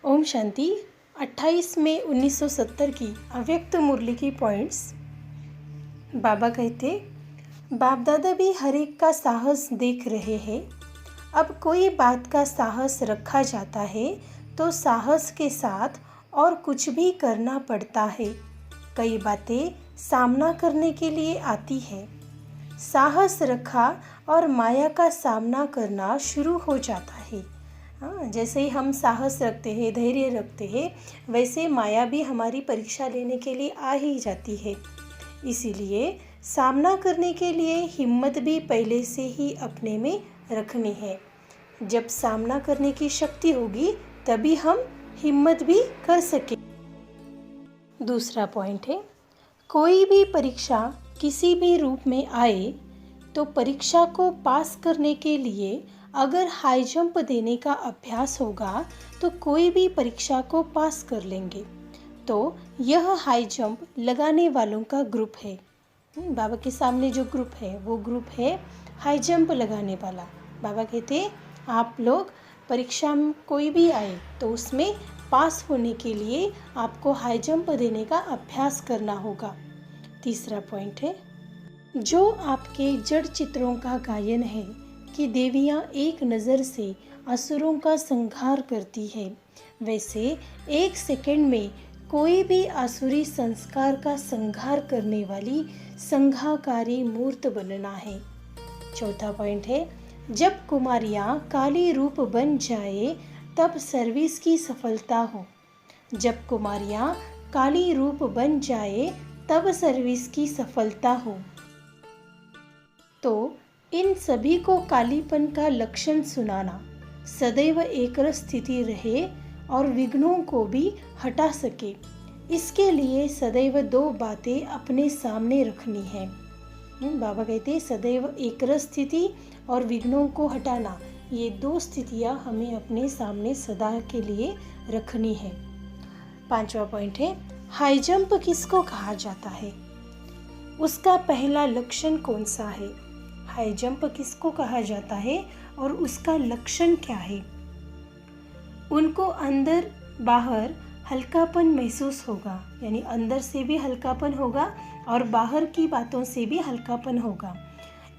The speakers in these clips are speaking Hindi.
ओम शांति। 28 मई 1970 की अव्यक्त मुरली की पॉइंट्स। बाबा कहते, बाप दादा भी हर एक का साहस देख रहे हैं। अब कोई बात का साहस रखा जाता है तो साहस के साथ और कुछ भी करना पड़ता है। कई बातें सामना करने के लिए आती है। साहस रखा और माया का सामना करना शुरू हो जाता है। जैसे ही हम साहस रखते हैं, धैर्य रखते हैं, वैसे माया भी हमारी परीक्षा लेने के लिए आ ही जाती है। इसीलिए सामना करने के लिए हिम्मत भी पहले से ही अपने में रखनी है। जब सामना करने की शक्ति होगी तभी हम हिम्मत भी कर सके। दूसरा पॉइंट है, कोई भी परीक्षा किसी भी रूप में आए तो परीक्षा को पास करने के लिए अगर हाई जंप देने का अभ्यास होगा तो कोई भी परीक्षा को पास कर लेंगे। तो यह हाई जंप लगाने वालों का ग्रुप है। बाबा के सामने जो ग्रुप है वो ग्रुप है हाई जंप लगाने वाला। बाबा कहते आप लोग परीक्षा में कोई भी आए तो उसमें पास होने के लिए आपको हाई जंप देने का अभ्यास करना होगा। तीसरा पॉइंट है, जो आपके जड़ चित्रों का गायन है कि देवियाँ एक नज़र से असुरों का संहार करती है, वैसे एक सेकंड में कोई भी आसुरी संस्कार का संहार करने वाली संहाकारी मूर्त बनना है। चौथा पॉइंट है, जब कुमारियाँ काली रूप बन जाए तब सर्विस की सफलता हो। जब कुमारियाँ काली रूप बन जाए तब सर्विस की सफलता हो। तो इन सभी को कालीपन का लक्षण सुनाना, सदैव एकरस स्थिति रहे और विघ्नों को भी हटा सके, इसके लिए सदैव दो बातें अपने सामने रखनी है। बाबा कहते सदैव एकरस स्थिति और विघ्नों को हटाना, ये दो स्थितियाँ हमें अपने सामने सदा के लिए रखनी है। पांचवा पॉइंट है, हाई जंप किसको कहा जाता है, उसका पहला लक्षण कौन सा है। हाई जंप किसको कहा जाता है और उसका लक्षण क्या है। उनको अंदर बाहर हल्कापन महसूस होगा, यानी अंदर से भी हल्कापन होगा और बाहर की बातों से भी हल्कापन होगा।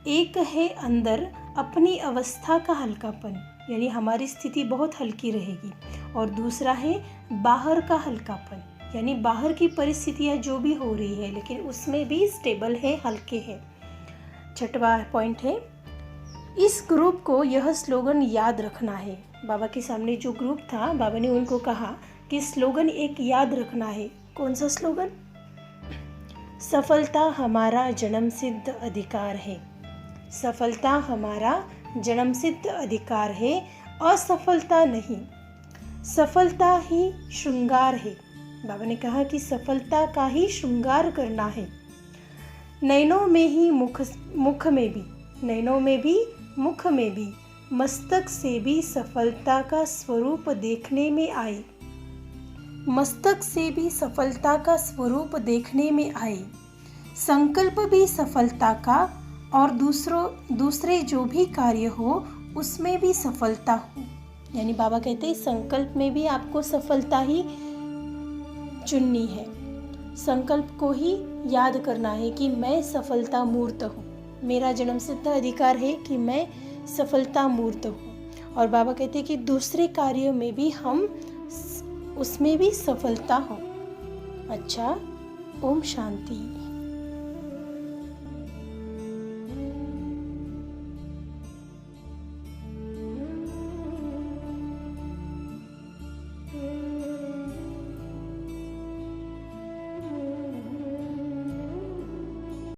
एक है अंदर अपनी अवस्था का हल्कापन, यानी हमारी स्थिति बहुत हल्की रहेगी, और दूसरा है बाहर का हल्कापन, यानी बाहर की परिस्थितियाँ जो भी हो रही है लेकिन उसमें भी स्टेबल है, हल्के है। छठवा पॉइंट है, इस ग्रुप को यह स्लोगन याद रखना है। बाबा के सामने जो ग्रुप था, बाबा ने उनको कहा कि स्लोगन एक याद रखना है। कौन सा स्लोगन? सफलता हमारा जन्मसिद्ध अधिकार है। सफलता हमारा जन्मसिद्ध अधिकार है, असफलता नहीं। सफलता ही श्रृंगार है। बाबा ने कहा कि सफलता का ही श्रृंगार करना है। नैनों में ही मुख में भी, नैनों में भी मुख में भी, मस्तक से भी सफलता का स्वरूप देखने में आए। मस्तक से भी सफलता का स्वरूप देखने में आए। संकल्प भी सफलता का, और दूसरे जो भी कार्य हो उसमें भी सफलता हो। यानी बाबा कहते हैं संकल्प में भी आपको सफलता ही चुननी है। संकल्प को ही याद करना है कि मैं सफलता मूर्त हूँ, मेरा जन्मसिद्ध अधिकार है कि मैं सफलता मूर्त हूँ। और बाबा कहते हैं कि दूसरे कार्यों में भी हम उसमें भी सफलता हो। अच्छा, ओम शांति।